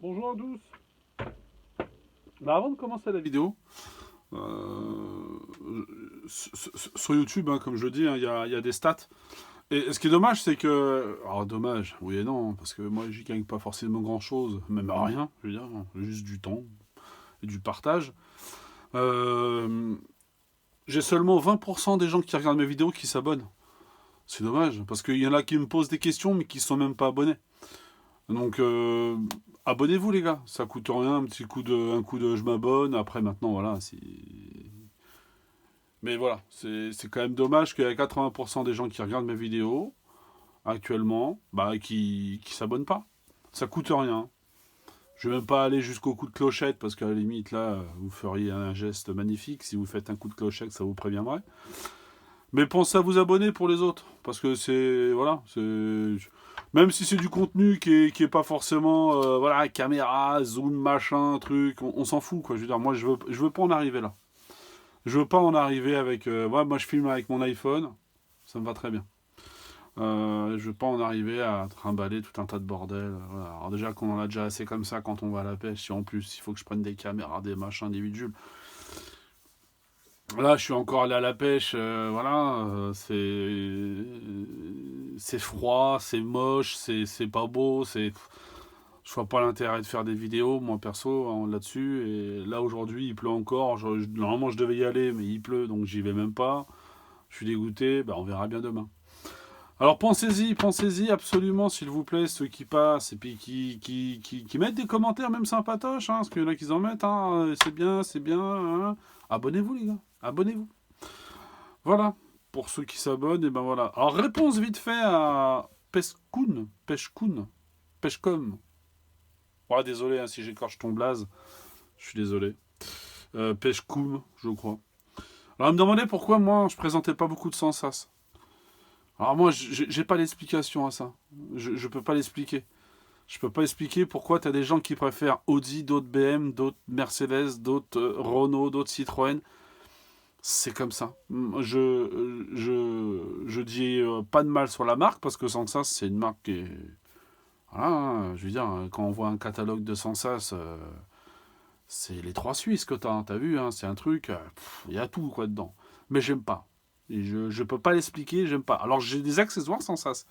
Bonjour à tous. Bah, avant de commencer la vidéo, euh, sur YouTube, hein, comme je le dis, hein, il y a des stats. Et ce qui est dommage, c'est que... Alors dommage, oui et non, parce que moi j'y gagne pas forcément grand-chose, même rien, je veux dire, juste du temps et du partage. Euh, j'ai seulement 20% des gens qui regardent mes vidéos qui s'abonnent. C'est dommage, parce qu'il y en a qui me posent des questions, mais qui sont même pas abonnés. Donc, abonnez-vous les gars, ça coûte rien, un coup de je m'abonne. Après, maintenant, voilà, mais voilà, c'est quand même dommage qu'il y ait 80% des gens qui regardent mes vidéos actuellement, bah, qui s'abonnent pas. Ça coûte rien. Je vais même pas aller jusqu'au coup de clochette parce qu'à la limite là, vous feriez un geste magnifique si vous faites un coup de clochette, ça vous préviendrait. Mais pensez à vous abonner pour les autres parce que c'est voilà, c'est même si c'est du contenu qui est pas forcément voilà caméra, zoom, machin, truc, on s'en fout quoi. Je veux dire, moi je veux pas en arriver là. Je veux pas en arriver avec ouais, moi je filme avec mon iPhone, ça me va très bien. Je veux pas en arriver à trimballer tout un tas de bordel. Voilà. Alors déjà qu'on en a déjà assez comme ça quand on va à la pêche, si en plus il faut que je prenne des caméras, des machins, des bidules. Là, je suis encore allé à la pêche, voilà, c'est froid, c'est moche, c'est pas beau, je vois pas l'intérêt de faire des vidéos, moi perso, hein, là-dessus. Et là aujourd'hui, il pleut encore. Normalement, je devais y aller, mais il pleut, donc j'y vais même pas. Je suis dégoûté. Bah, on verra bien demain. Alors pensez-y absolument, s'il vous plaît, ceux qui passent et puis qui mettent des commentaires même sympatoches, hein, parce qu'il y en a qui en mettent, hein, c'est bien. Hein. Abonnez-vous les gars, abonnez-vous. Voilà, pour ceux qui s'abonnent, et ben voilà. Alors réponse vite fait à Peshcom. Ouais, désolé hein, si j'écorche ton blaze, je suis désolé. Peshkoum, je crois. Alors elle me demandait pourquoi moi je présentais pas beaucoup de Sensas. Alors moi j'ai pas l'explication à ça. Je peux pas l'expliquer. Je peux pas expliquer pourquoi t'as des gens qui préfèrent Audi, d'autres BM, d'autres Mercedes, d'autres Renault, d'autres Citroën. C'est comme ça. Je dis pas de mal sur la marque parce que Sensas c'est une marque qui est... Voilà, hein, je veux dire, quand on voit un catalogue de Sensas, c'est les trois Suisses que t'as vu, hein, c'est un truc, il y a tout quoi dedans. Mais j'aime pas. Et je peux pas l'expliquer, j'aime pas. Alors j'ai des accessoires sans sas,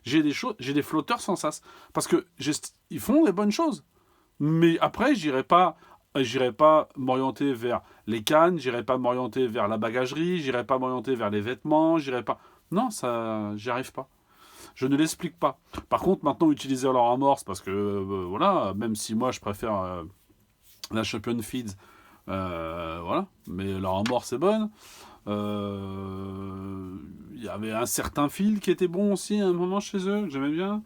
j'ai des flotteurs sans sas, parce que ils font des bonnes choses. Mais après j'irai pas m'orienter vers les cannes, j'irai pas m'orienter vers la bagagerie, j'irai pas m'orienter vers les vêtements, j'irai pas. Non, ça, j'y arrive pas. Je ne l'explique pas. Par contre, maintenant utiliser leur amorce, parce que voilà, même si moi je préfère la Champion Feeds. Voilà, mais leur amorce est bonne. Il y avait un certain fil qui était bon aussi à un moment chez eux, que j'aimais bien.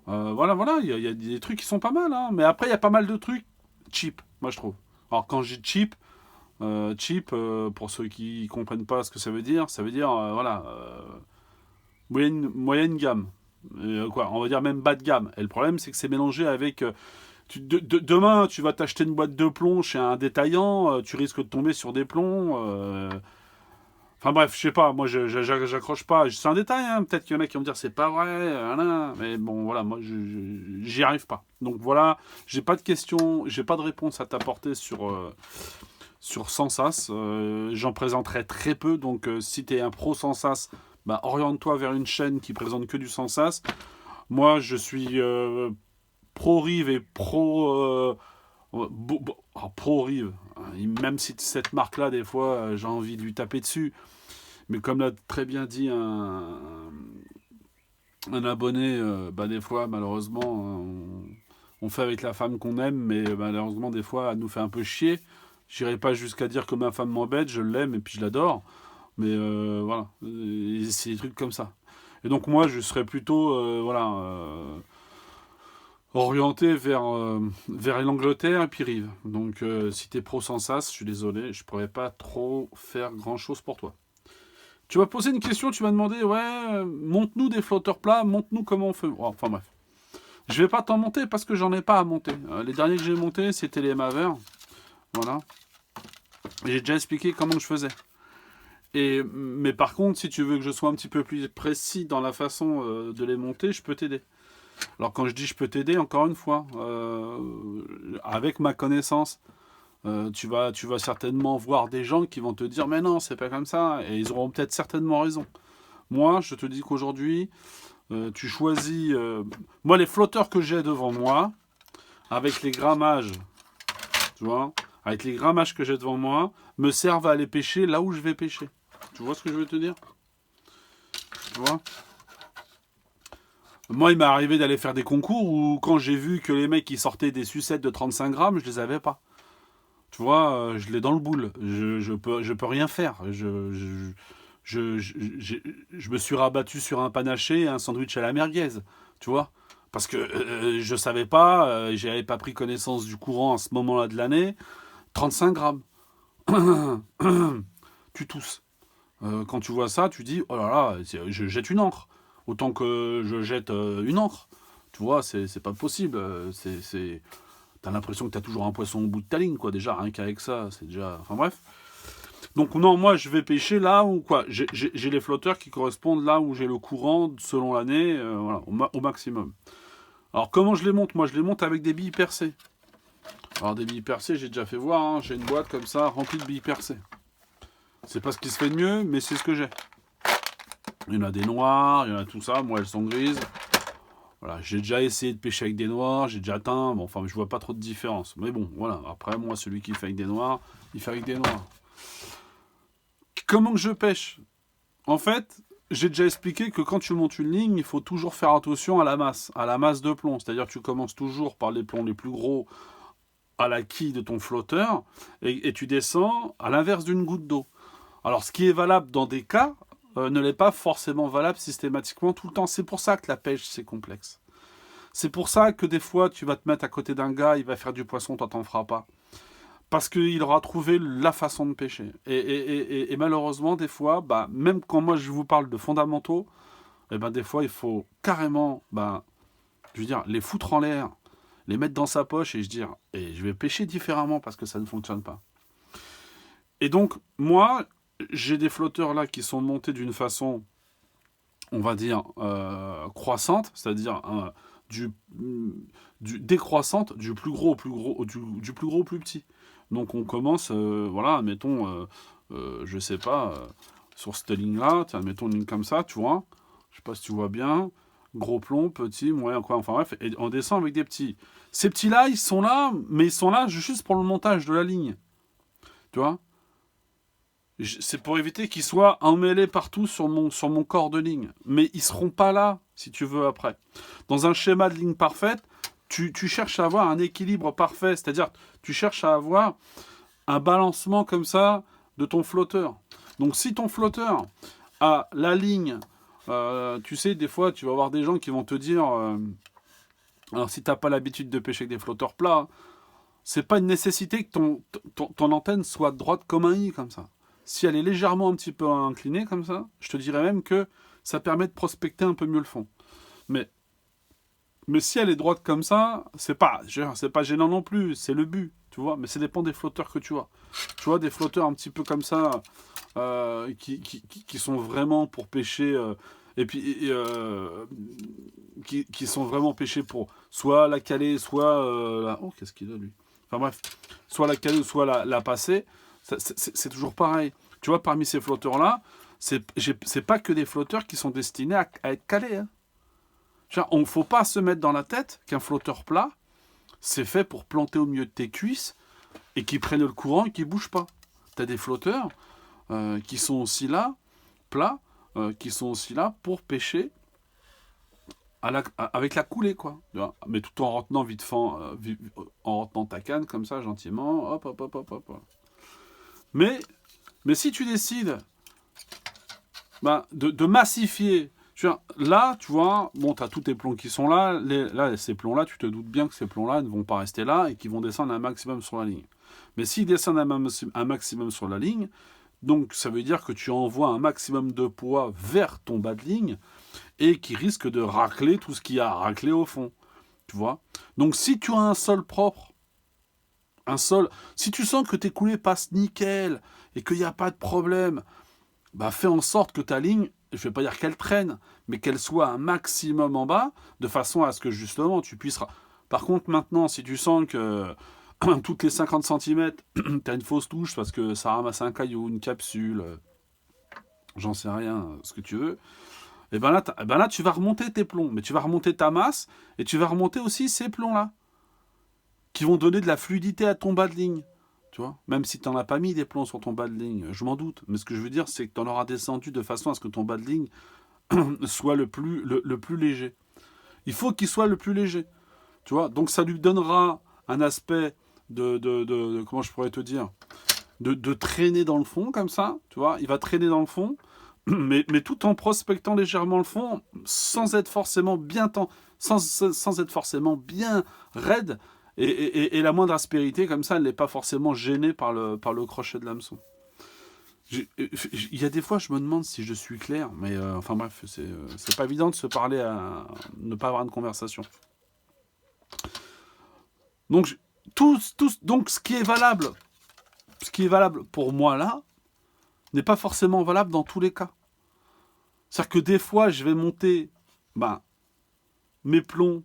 Voilà, il y a des trucs qui sont pas mal, hein. Mais après, il y a pas mal de trucs cheap, moi je trouve. Alors quand je dis cheap, pour ceux qui comprennent pas ce que ça veut dire, voilà, moyenne gamme. Quoi, on va dire même bas de gamme. Et le problème, c'est que c'est mélangé avec demain, tu vas t'acheter une boîte de plomb chez un détaillant, tu risques de tomber sur des plombs. Enfin bref, je sais pas, moi j'accroche pas. C'est un détail, hein. Peut-être qu'il y en a qui vont me dire c'est pas vrai, mais bon voilà, moi j'y arrive pas. Donc voilà, j'ai pas de questions, j'ai pas de réponse à t'apporter sur Sensas. J'en présenterai très peu, donc si t'es un pro Sensas, bah, oriente-toi vers une chaîne qui présente que du Sensas. Moi je suis pro Rive et pro Rive. Même si cette marque-là, des fois, j'ai envie de lui taper dessus. Mais comme l'a très bien dit un abonné, bah, des fois, malheureusement, on fait avec la femme qu'on aime, mais malheureusement, des fois, elle nous fait un peu chier. J'irai pas jusqu'à dire que ma femme m'embête, je l'aime et puis je l'adore. Mais voilà, c'est des trucs comme ça. Et donc moi, je serais plutôt, voilà, orienté vers l'Angleterre et puis Rive. Donc si t'es pro sans sas, je suis désolé, je pourrais pas trop faire grand chose pour toi. Tu m'as posé une question, tu m'as demandé, ouais, monte-nous des flotteurs plats, monte-nous comment on fait. Oh, enfin bref. Je vais pas t'en monter parce que j'en ai pas à monter. Les derniers que j'ai montés, c'était les Maver. Voilà. J'ai déjà expliqué comment je faisais. Mais par contre, si tu veux que je sois un petit peu plus précis dans la façon de les monter, je peux t'aider. Alors quand je dis je peux t'aider, encore une fois, avec ma connaissance, tu vas certainement voir des gens qui vont te dire mais non, c'est pas comme ça, et ils auront peut-être certainement raison. Moi, je te dis qu'aujourd'hui, tu choisis... moi, les flotteurs que j'ai devant moi, avec les grammages, tu vois, avec les grammages que j'ai devant moi, me servent à aller pêcher là où je vais pêcher. Tu vois ce que je veux te dire? Tu vois? Moi, il m'est arrivé d'aller faire des concours où, quand j'ai vu que les mecs, ils sortaient des sucettes de 35 grammes, je les avais pas. Tu vois, je l'ai dans le boule. Je peux rien faire. Je me suis rabattu sur un panaché et un sandwich à la merguez. Tu vois? Parce que je savais pas, j'avais pas pris connaissance du courant à ce moment-là de l'année. 35 grammes. Tu tousses. Quand tu vois ça, tu dis, oh là là, je jette une encre. Autant que je jette une encre. Tu vois, c'est pas possible. T'as l'impression que t'as toujours un poisson au bout de ta ligne, quoi. Déjà, rien qu'avec ça, c'est déjà... Enfin bref. Donc non, moi, je vais pêcher là où, quoi. J'ai les flotteurs qui correspondent là où j'ai le courant, selon l'année, voilà, au maximum. Alors, comment je les monte? Moi, je les monte avec des billes percées. Alors, des billes percées, j'ai déjà fait voir, hein. J'ai une boîte comme ça, remplie de billes percées. C'est pas ce qui se fait de mieux, mais c'est ce que j'ai. Il y en a des noires, il y en a tout ça. Moi, elles sont grises. Voilà, j'ai déjà essayé de pêcher avec des noirs, j'ai déjà atteint. Bon, enfin, je vois pas trop de différence. Mais bon, voilà. Après, moi, celui qui fait avec des noirs, il fait avec des noirs. Comment que je pêche? En fait, j'ai déjà expliqué que quand tu montes une ligne, il faut toujours faire attention à la masse de plomb. C'est-à-dire que tu commences toujours par les plombs les plus gros à la quille de ton flotteur et tu descends à l'inverse d'une goutte d'eau. Alors, ce qui est valable dans des cas ne l'est pas forcément valable systématiquement tout le temps. C'est pour ça que la pêche, c'est complexe. C'est pour ça que des fois, tu vas te mettre à côté d'un gars, il va faire du poisson, toi, t'en feras pas. Parce qu'il aura trouvé la façon de pêcher. Et malheureusement, des fois, bah, même quand moi je vous parle de fondamentaux, eh ben, des fois, il faut carrément, bah, je veux dire, les foutre en l'air, les mettre dans sa poche et je vais pêcher différemment parce que ça ne fonctionne pas. Et donc, moi, j'ai des flotteurs là qui sont montés d'une façon, on va dire, croissante, c'est-à-dire décroissante, du plus gros au plus gros, du plus gros au plus petit. Donc on commence, voilà, mettons, je sais pas, sur cette ligne-là, tiens, mettons une ligne comme ça, tu vois, je sais pas si tu vois bien, gros plomb, petit, moyen, quoi, enfin bref, et on descend avec des petits. Ces petits-là, ils sont là, mais ils sont là juste pour le montage de la ligne, tu vois. C'est pour éviter qu'ils soient emmêlés partout sur mon corps de ligne. Mais ils seront pas là, si tu veux, après. Dans un schéma de ligne parfaite, tu cherches à avoir un équilibre parfait. C'est-à-dire, tu cherches à avoir un balancement comme ça de ton flotteur. Donc, si ton flotteur a la ligne, tu sais, des fois, tu vas avoir des gens qui vont te dire... alors, si tu n'as pas l'habitude de pêcher avec des flotteurs plats, c'est pas une nécessité que ton antenne soit droite comme un i, comme ça. Si elle est légèrement un petit peu inclinée comme ça, je te dirais même que ça permet de prospecter un peu mieux le fond. Mais si elle est droite comme ça, c'est pas gênant non plus, c'est le but, tu vois. Mais ça dépend des flotteurs que tu as. Tu vois, des flotteurs un petit peu comme ça, qui sont vraiment pour pêcher, et puis qui sont vraiment pêchés pour soit la caler, soit oh, qu'est-ce qu'il a lui? Enfin bref, soit la caler, soit la passer. C'est toujours pareil. Tu vois, parmi ces flotteurs-là, c'est pas que des flotteurs qui sont destinés à être calés. Hein. On ne faut pas se mettre dans la tête qu'un flotteur plat, c'est fait pour planter au milieu de tes cuisses et qui prennent le courant et qui ne bougent pas. Tu as des flotteurs qui sont aussi là, plats, qui sont aussi là pour pêcher avec la coulée, quoi. Mais tout en retenant en retenant ta canne, comme ça, gentiment, hop, hop, hop, hop, hop. Mais si tu décides de massifier, là, tu vois, bon, tu as tous tes plombs qui sont là. Là, ces plombs-là, tu te doutes bien que ces plombs-là ne vont pas rester là et qu'ils vont descendre un maximum sur la ligne. Mais s'ils descendent un maximum sur la ligne, donc ça veut dire que tu envoies un maximum de poids vers ton bas de ligne et qui risque de racler tout ce qu'il y a à racler au fond. Tu vois. Donc si tu as un sol propre, si tu sens que tes coulées passent nickel et qu'il n'y a pas de problème, bah fais en sorte que ta ligne, je vais pas dire qu'elle traîne, mais qu'elle soit un maximum en bas, de façon à ce que justement tu puisses... Par contre, maintenant, si tu sens que toutes les 50 centimètres, tu as une fausse touche parce que ça ramasse un caillou, une capsule, j'en sais rien, ce que tu veux, et ben là, tu vas remonter tes plombs, mais tu vas remonter ta masse, et tu vas remonter aussi ces plombs-là, qui vont donner de la fluidité à ton bas de ligne. Tu vois, même si tu n'en as pas mis des plombs sur ton bas de ligne, je m'en doute. Mais ce que je veux dire, c'est que tu en auras descendu de façon à ce que ton bas de ligne soit le plus léger. Il faut qu'il soit le plus léger. Tu vois, donc ça lui donnera un aspect de comment je pourrais te dire, de traîner dans le fond comme ça. Tu vois, il va traîner dans le fond, mais tout en prospectant légèrement le fond, sans être forcément sans être forcément bien raide. Et la moindre aspérité, comme ça, elle n'est pas forcément gênée par le crochet de l'hameçon. Il y a des fois, je me demande si je suis clair, mais enfin bref, c'est pas évident de se parler à ne pas avoir une conversation. Donc, donc ce qui est valable pour moi là, n'est pas forcément valable dans tous les cas. C'est-à-dire que des fois, je vais monter mes plombs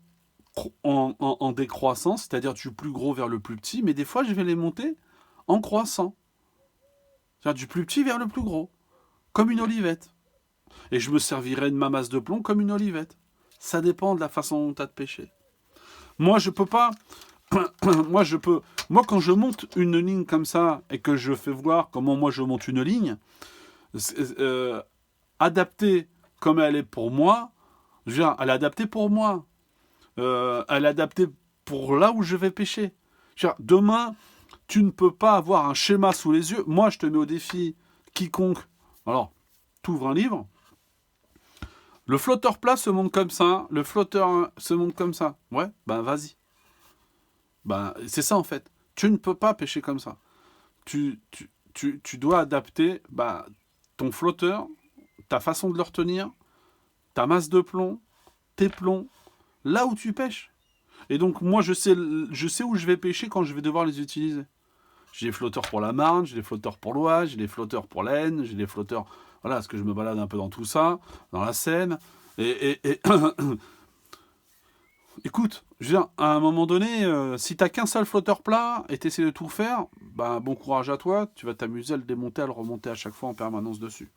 en décroissant, c'est-à-dire du plus gros vers le plus petit, mais des fois je vais les monter en croissant. C'est-à-dire du plus petit vers le plus gros, comme une olivette. Et je me servirai de ma masse de plomb comme une olivette. Ça dépend de la façon dont tu as de pêcher. Moi, je peux pas... Moi, quand je monte une ligne comme ça, et que je fais voir comment moi je monte une ligne, adaptée comme elle est pour moi, je veux dire, elle est adaptée pour moi. Elle est adaptée pour là où je vais pêcher. Demain, tu ne peux pas avoir un schéma sous les yeux. Moi, je te mets au défi, quiconque. Alors, tu ouvres un livre. Le flotteur plat se monte comme ça. Le flotteur se monte comme ça. Ouais, ben vas-y. Ben, c'est ça en fait. Tu ne peux pas pêcher comme ça. Tu dois adapter ton flotteur, ta façon de le retenir, ta masse de plomb, tes plombs, là où tu pêches. Et donc, moi, je sais où je vais pêcher quand je vais devoir les utiliser. J'ai des flotteurs pour la Marne, j'ai des flotteurs pour l'Oise, j'ai des flotteurs pour l'Aisne, j'ai des flotteurs... Voilà, parce que je me balade un peu dans tout ça, dans la Seine. Et écoute, je veux dire, à un moment donné, si t'as qu'un seul flotteur plat et t'essaies de tout faire, bon courage à toi, tu vas t'amuser à le démonter, à le remonter à chaque fois en permanence dessus.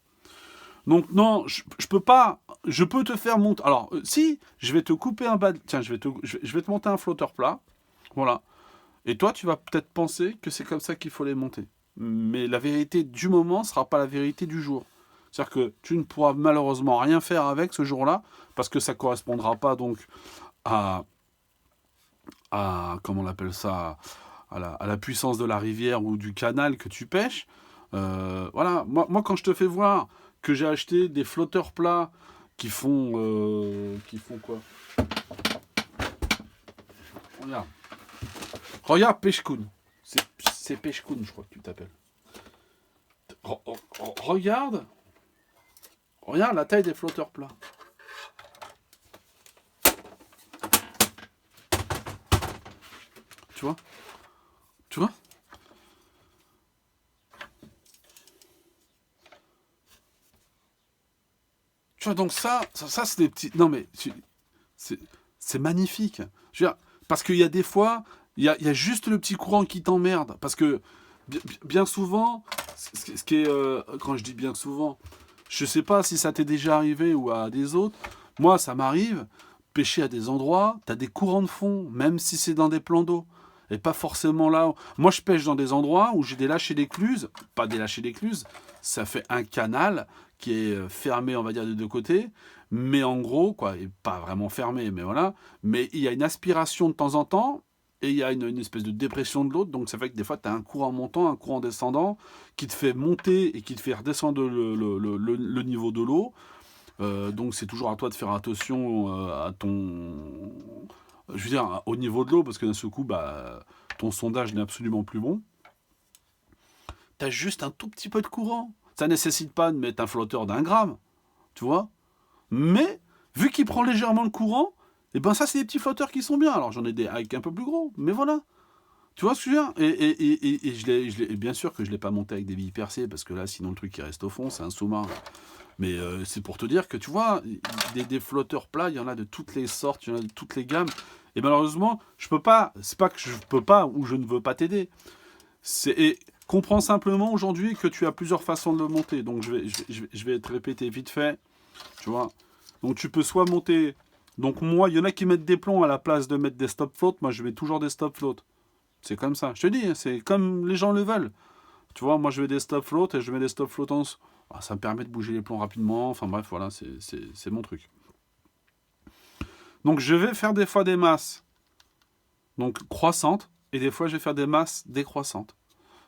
Donc non, je peux pas, je peux te faire monter. Alors si, je vais te couper un bas, tiens, je vais te monter un flotteur plat, voilà. Et toi, tu vas peut-être penser que c'est comme ça qu'il faut les monter. Mais la vérité du moment sera pas la vérité du jour. C'est-à-dire que tu ne pourras malheureusement rien faire avec ce jour-là, parce que ça correspondra pas donc à comment on appelle ça, à la puissance de la rivière ou du canal que tu pêches. Voilà, moi quand je te fais voir que j'ai acheté des flotteurs plats qui font quoi? Regarde Pêche-Coon. C'est Pêche-Coon, je crois que tu t'appelles. Regarde la taille des flotteurs plats. Tu vois? Tu vois? Tu vois, donc ça c'est des petits... Non mais, c'est magnifique. Je veux dire, parce qu'il y a des fois, il y a juste le petit courant qui t'emmerde. Parce que, bien souvent, ce qui est... quand je dis bien souvent, je sais pas si ça t'est déjà arrivé ou à des autres. Moi, ça m'arrive, pêcher à des endroits, t'as des courants de fond, même si c'est dans des plans d'eau. Et pas forcément là. Moi, je pêche dans des endroits où j'ai des lâchers d'écluses. Pas des lâchers d'écluses. Ça fait un canal qui est fermé, on va dire, des deux côtés. Mais en gros, quoi, et pas vraiment fermé, mais voilà. Mais il y a une aspiration de temps en temps. Et il y a une espèce de dépression de l'autre. Donc, ça fait que des fois, tu as un courant montant, un courant descendant qui te fait monter et qui te fait redescendre le niveau de l'eau. Donc, c'est toujours à toi de faire attention à ton... Je veux dire, au niveau de l'eau, parce que d'un seul coup, ton sondage n'est absolument plus bon. Tu as juste un tout petit peu de courant. Ça ne nécessite pas de mettre un flotteur d'1 gramme, tu vois. Mais, vu qu'il prend légèrement le courant, et ça, c'est des petits flotteurs qui sont bien. Alors, j'en ai des avec un peu plus gros, mais voilà. Tu vois ce que je veux dire? Et bien sûr que je ne l'ai pas monté avec des billes percées, parce que là, sinon, le truc qui reste au fond, c'est un sous-marin. Mais c'est pour te dire que, tu vois, des flotteurs plats, il y en a de toutes les sortes, il y en a de toutes les gammes. Et malheureusement, je peux pas, c'est pas que je peux pas ou je ne veux pas t'aider. Et comprends simplement aujourd'hui que tu as plusieurs façons de le monter. Donc je vais te répéter vite fait, tu vois. Donc tu peux soit monter... Donc moi, il y en a qui mettent des plombs à la place de mettre des stop float. Moi, je mets toujours des stop float. C'est comme ça. Je te dis, c'est comme les gens le veulent. Tu vois, moi, je mets des stop float et je mets des stop flottants. Ah, ça me permet de bouger les plombs rapidement. Enfin bref, voilà, c'est mon truc. Donc je vais faire des fois des masses donc croissantes et des fois je vais faire des masses décroissantes.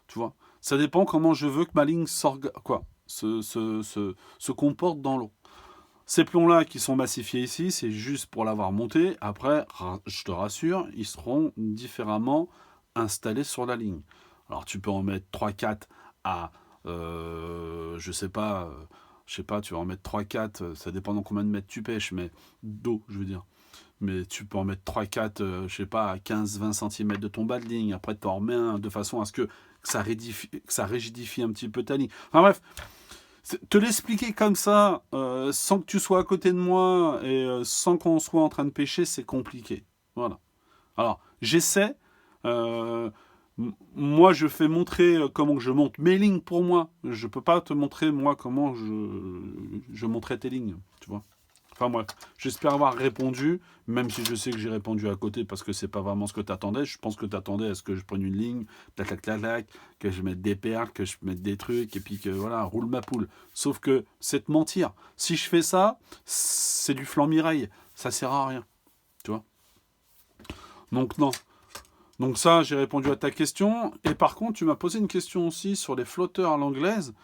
Tu vois, ça dépend comment je veux que ma ligne se comporte dans l'eau. Ces plombs-là qui sont massifiés ici, c'est juste pour l'avoir monté. Après, je te rassure, ils seront différemment installés sur la ligne. Alors tu peux en mettre 3-4 à, je sais pas, tu vas en mettre 3-4, ça dépend dans combien de mètres tu pêches, mais d'eau, je veux dire. Mais tu peux en mettre 3-4, je sais pas, à 15-20 cm de ton bas de ligne. Après, tu en remets un de façon à ce que ça rigidifie un petit peu ta ligne. Enfin bref, te l'expliquer comme ça, sans que tu sois à côté de moi et sans qu'on soit en train de pêcher, c'est compliqué. Voilà. Alors, j'essaie. Moi, je fais montrer comment je monte mes lignes pour moi. Je peux pas te montrer, moi, comment je monterai tes lignes. Tu vois. Enfin bref, j'espère avoir répondu, même si je sais que j'ai répondu à côté parce que c'est pas vraiment ce que tu attendais. Je pense que tu attendais à ce que je prenne une ligne, que je mette des perles, que je mette des trucs, et puis que voilà, roule ma poule. Sauf que c'est te mentir. Si je fais ça, c'est du flanc mireille. Ça sert à rien. Tu vois. Donc non. Donc ça, j'ai répondu à ta question. Et par contre, tu m'as posé une question aussi sur les flotteurs à l'anglaise.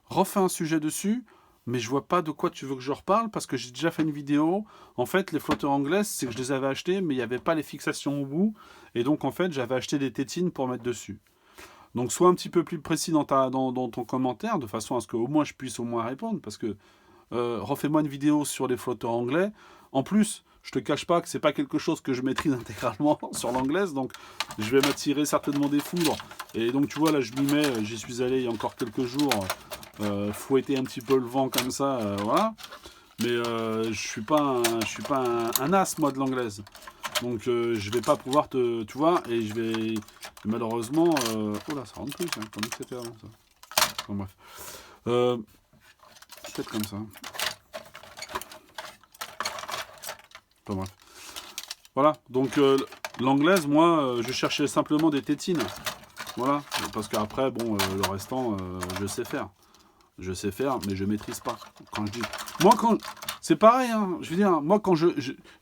Refais un sujet dessus. Mais je vois pas de quoi tu veux que je reparle parce que j'ai déjà fait une vidéo. En fait, les flotteurs anglaises, c'est que je les avais achetés, mais il n'y avait pas les fixations au bout. Et donc, en fait, j'avais acheté des tétines pour mettre dessus. Donc, sois un petit peu plus précis dans ton commentaire, de façon à ce qu'au moins je puisse au moins répondre. Parce que refais-moi une vidéo sur les flotteurs anglais. En plus, je te cache pas que c'est pas quelque chose que je maîtrise intégralement sur l'anglaise. Donc, je vais m'attirer certainement des foudres. Et donc, tu vois, là, je m'y mets. J'y suis allé il y a encore quelques jours. Fouetter un petit peu le vent comme ça, voilà. Mais je suis pas un as moi de l'anglaise. Donc je vais pas pouvoir te, tu vois, et je vais malheureusement, oh là ça rentre plus, hein, comme c'était avant ça. Enfin, bref, peut-être comme ça. Enfin, bref. Voilà. Donc l'anglaise, moi, je cherchais simplement des tétines. Voilà. Parce qu'après, bon, le restant, je sais faire. Je sais faire, mais je maîtrise pas. Quand je dis, moi quand, c'est pareil. Hein, je veux dire, moi quand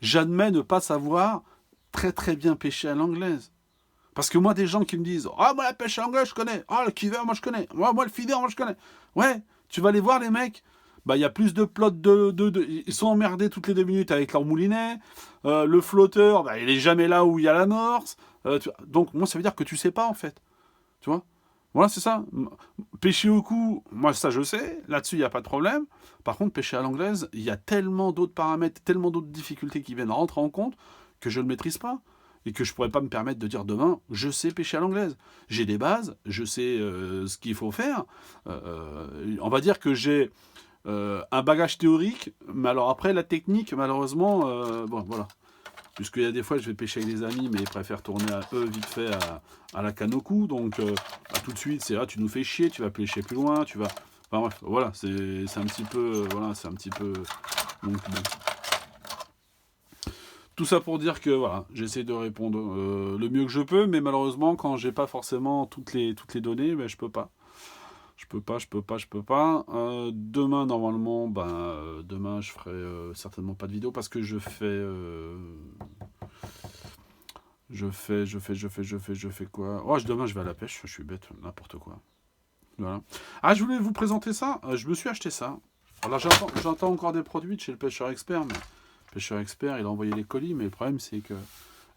j'admets ne pas savoir très très bien pêcher à l'anglaise. Parce que moi des gens qui me disent, ah moi la pêche à l'anglaise je connais, ah le kiver moi je connais, moi le feeder moi je connais. Ouais, tu vas aller voir les mecs. Bah il y a plus de plots ils sont emmerdés toutes les 2 minutes avec leur moulinet. Le flotteur, bah, il est jamais là où il y a l'amorce. Donc moi ça veut dire que tu sais pas en fait. Tu vois. Voilà, c'est ça. Pêcher au cou, moi ça je sais, là-dessus il n'y a pas de problème. Par contre, pêcher à l'anglaise, il y a tellement d'autres paramètres, tellement d'autres difficultés qui viennent rentrer en compte que je ne maîtrise pas. Et que je ne pourrais pas me permettre de dire demain, je sais pêcher à l'anglaise. J'ai des bases, je sais ce qu'il faut faire. On va dire que j'ai un bagage théorique, mais alors après la technique, malheureusement, bon voilà. Puisqu'il y a des fois, je vais pêcher avec des amis, mais ils préfèrent tourner à eux vite fait à la canne au cou. Donc, bah, tout de suite, c'est tu nous fais chier, tu vas pêcher plus loin, tu vas. Enfin bref, voilà, c'est un petit peu. Voilà, c'est un petit peu. Donc, bon. Tout ça pour dire que voilà, j'essaie de répondre le mieux que je peux, mais malheureusement, quand j'ai pas forcément toutes les données, ben, je peux pas. Je peux pas. Demain, normalement, demain, je ferai certainement pas de vidéo parce que je fais quoi? Oh, demain, je vais à la pêche, je suis bête, n'importe quoi. Voilà. Ah, je voulais vous présenter ça. Je me suis acheté ça. Alors là, j'entends encore des produits de chez le pêcheur expert, mais le pêcheur expert, il a envoyé les colis, mais le problème, c'est que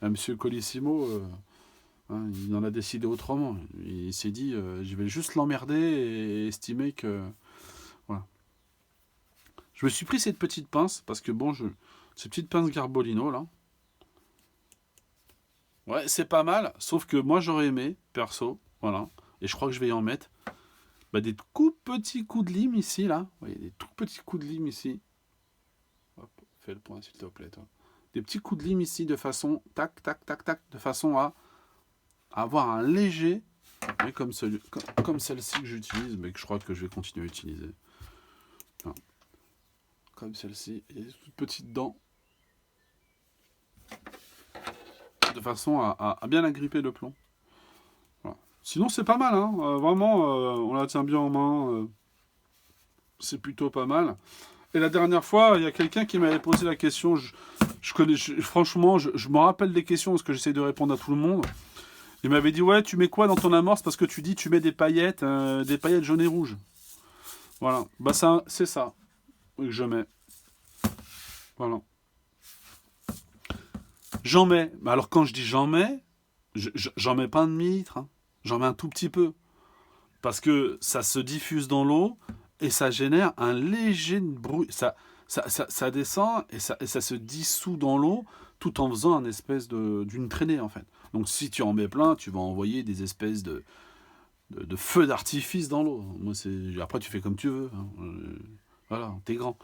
monsieur Colissimo... hein, il en a décidé autrement. Il s'est dit, je vais juste l'emmerder et estimer que... Voilà. Je me suis pris cette petite pince, parce que bon, cette petite pince Garbolino, là. Ouais, c'est pas mal, sauf que moi, j'aurais aimé, perso, voilà. Et je crois que je vais y en mettre. bah, des tout petits coups de lime ici, là. Vous voyez, des tout petits coups de lime ici. Hop, fais le point, s'il te plaît, toi. Des petits coups de lime ici, de façon, tac, tac, tac, tac, de façon à avoir un léger, comme celle-ci que j'utilise, mais que je crois que je vais continuer à utiliser. Non. Comme celle-ci, il y a des toutes petites dents, de façon à bien agripper le plomb. Voilà. Sinon, c'est pas mal, hein. Vraiment, on la tient bien en main. C'est plutôt pas mal. Et la dernière fois, il y a quelqu'un qui m'avait posé la question. Franchement, je me rappelle des questions parce que j'essaie de répondre à tout le monde. Il m'avait dit, ouais, tu mets quoi dans ton amorce? Parce que tu dis, tu mets des paillettes jaunes et rouges. Voilà. Bah, ça, c'est ça que je mets. Voilà. J'en mets. Alors, quand je dis j'en mets, j'en mets pas un demi-litre. Hein. J'en mets un tout petit peu. Parce que ça se diffuse dans l'eau et ça génère un léger bruit. Ça descend et ça se dissout dans l'eau tout en faisant une espèce d'une traînée, en fait. Donc, si tu en mets plein, tu vas envoyer des espèces de feux d'artifice dans l'eau. Moi, après, tu fais comme tu veux. Hein. Voilà, t'es grand.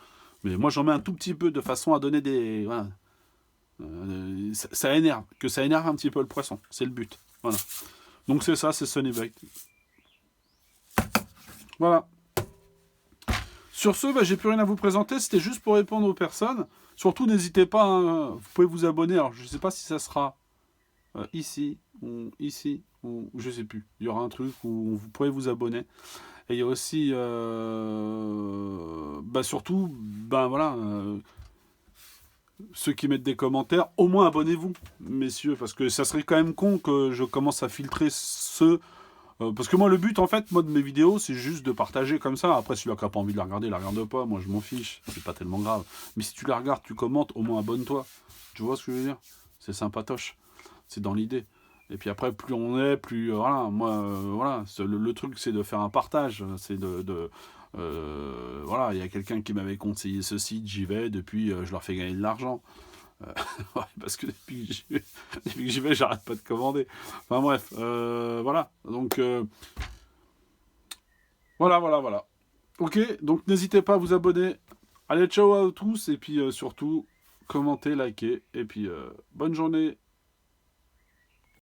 Mais moi, j'en mets un tout petit peu de façon à donner des... Voilà. Ça énerve. Que ça énerve un petit peu le poisson. C'est le but. Voilà. Donc, c'est ça, c'est Sunny Bite. Voilà. Sur ce, bah, j'ai plus rien à vous présenter. C'était juste pour répondre aux personnes. Surtout, n'hésitez pas. Hein, vous pouvez vous abonner. Alors, je ne sais pas si ça sera ici ou je sais plus. Il y aura un truc où vous pourrez vous abonner. Et il y a aussi, bah surtout, ben voilà, ceux qui mettent des commentaires, au moins abonnez-vous, messieurs, parce que ça serait quand même con que je commence à filtrer ceux. Parce que moi, le but, en fait, moi, de mes vidéos, c'est juste de partager comme ça. Après, celui qui n'a pas envie de la regarder, il la regarde pas. Moi, je m'en fiche. C'est pas tellement grave. Mais si tu la regardes, tu commentes, au moins abonne-toi. Tu vois ce que je veux dire? C'est sympatoche. C'est dans l'idée. Et puis après, plus on est, plus... voilà, moi, voilà. Le truc, c'est de faire un partage. C'est voilà, il y a quelqu'un qui m'avait conseillé ce site, j'y vais. Depuis, je leur fais gagner de l'argent. Ouais, parce que depuis que j'y vais, j'arrête pas de commander. Enfin bref, voilà. Donc, voilà. Ok, donc n'hésitez pas à vous abonner. Allez, ciao à tous. Et puis surtout, commentez, likez. Et puis, bonne journée.